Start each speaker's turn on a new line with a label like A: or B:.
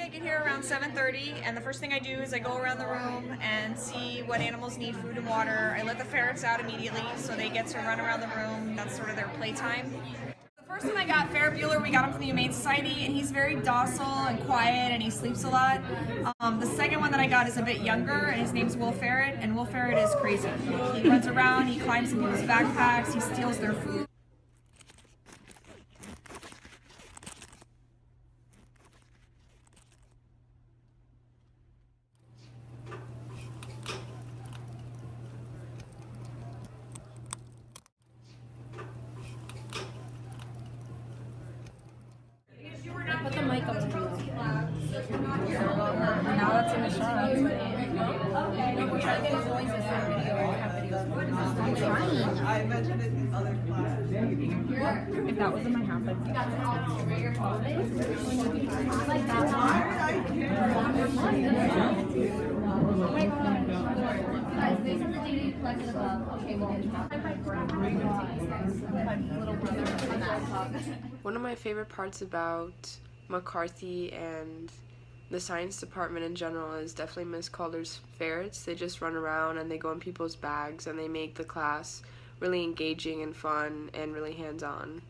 A: get here around 7:30, and the first thing I do is I go around the room and see what animals need food and water. I let the ferrets out immediately so they get to run around the room. That's sort of their playtime. The first one I got, Ferret Bueller, we got him from the Humane Society, and he's very docile and quiet, and he sleeps a lot. The second one that I got is a bit younger, and his name's Will Ferret, and Will Ferret is crazy. He runs around, he climbs in people's backpacks, he steals their food.
B: Put the mic up to you. Now that's in the shot. We're trying to get his voices in video. I'm trying.
C: I mentioned it in other classes.
B: If that wasn't my habit.
D: One of my favorite parts about McCarthy and the science department in general is definitely Miss Calder's ferrets. They just run around and they go in people's bags and they make the class really engaging and fun and really hands-on.